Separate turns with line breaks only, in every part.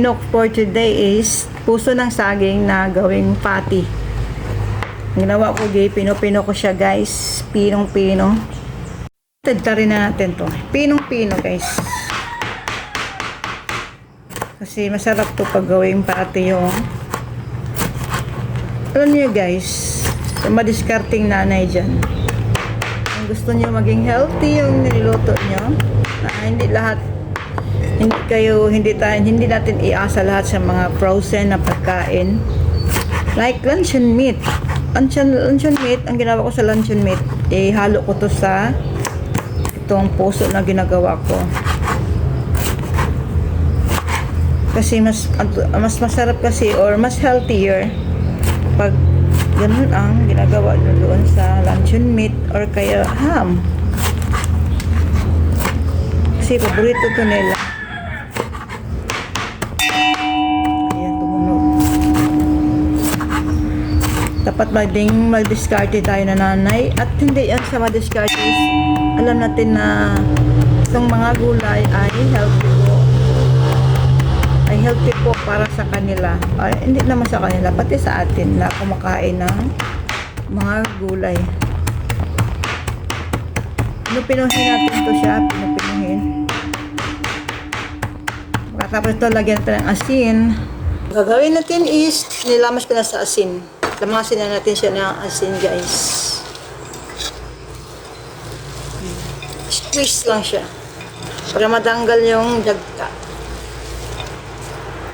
Pinok for today is puso ng saging na gawing patty. Ginawa ko pino-pino ko siya guys. Pinong-pino. Tadta rin na natin to. Pinong-pino guys. Kasi masarap to pag gawing patty yung. Alam niyo guys, yung madiskarting nanay dyan. Kung gusto niyo maging healthy yung niluto niyo, na hindi natin iasa lahat sa mga frozen na pagkain. Like luncheon meat. Luncheon meat, ang ginawa ko sa luncheon meat, halo ko to sa itong puso na ginagawa ko. Kasi mas masarap kasi or mas healthier pag ganun ang ginagawa doon sa luncheon meat or kaya ham. Kasi paborito to nila. Ayan, tumunog. Dapat mag-discarte tayo na nanay. At hindi yan sa mag-discarte. Alam natin na itong mga gulay ay healthy po para sa kanila. Ay, hindi naman sa kanila, pati sa atin na kumakain ng mga gulay. Pinupinuhin natin ito siya. Pinupinuhin. Tapos ito, lagyan natin ng asin. Gagawin natin is, nilamas ko na sa asin. Lamasin na natin siya ng asin, guys. Squeeze lang siya. Para matanggal yung dagta.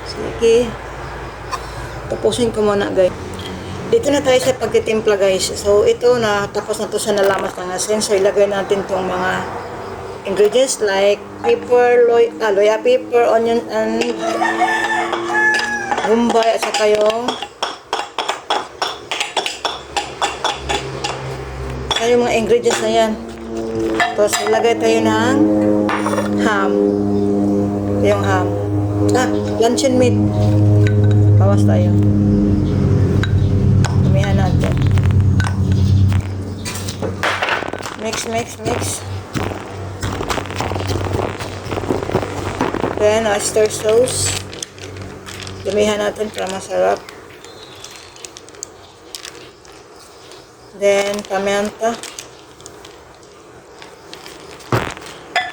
Sige. Tapusin ko muna, guys. Dito na tayo sa pagtitimpla, guys. So, ito na, tapos na to sa nalamas ng asin. So, ilagay natin itong mga ingredients like pepper, loya pepper, onion, and gumbay, at saka yung mga ingredients na yan. Tapos ilagay tayo ng ham. Yung ham. Luncheon meat. Bawas tayo. Tumihan natin. Mix. Then, oyster sauce. Dumihan natin para masarap. Then, pimienta.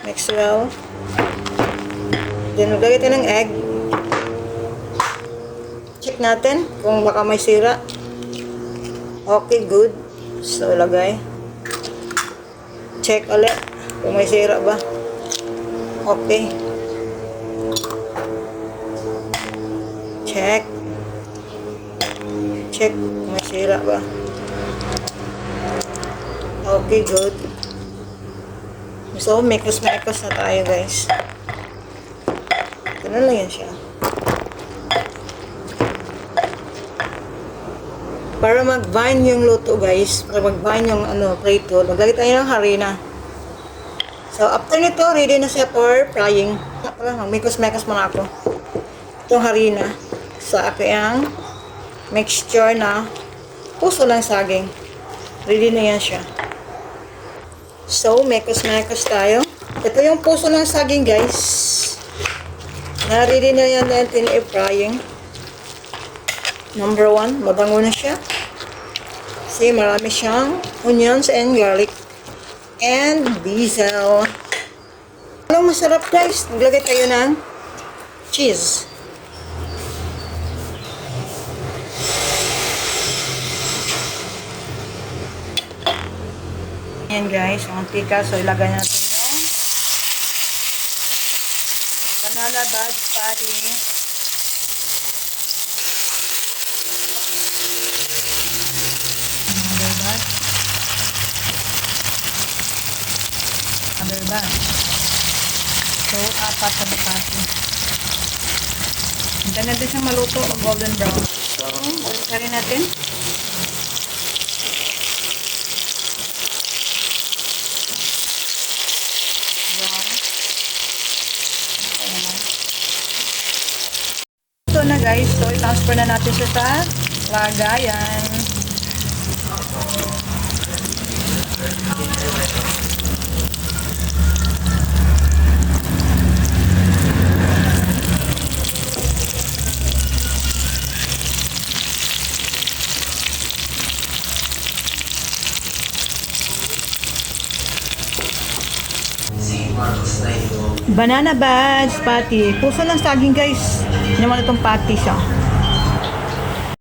Mix well. Then, maglagay tayo ng egg. Check natin kung baka may sira. Okay, good. So, lagay. Check ulit kung may sira ba. Okay. Check kung may sira ba. Okay, good. So, mekos na tayo, guys. Ito na lang yan siya. Para mag-bind yung luto, guys. Para mag-bind yung prito. Maglagay tayo ng harina. So, after nito, ready na siya for frying. Mag-mekos muna ako. Itong harina sa aking mixture na puso ng saging. Ready na yan siya. So, mekos tayo. Ito yung puso ng saging, guys. Na-ready na yan natin i-frying. Number 1, mabango na siya. Kasi marami siyang onions and garlic. And basil. Anong masarap, guys? Naglagay tayo ng cheese. Ayan guys, yung antika. So, ilagay natin yung banana bud patty. Another bud. So, 4 na patty. Hintayin natin siyang maluto o golden brown. So, ulit rin natin. Na guys, so i-transfer na natin siya sa lagayan. Banana buns, patty. Puso ng saging guys. Naman itong patty siya.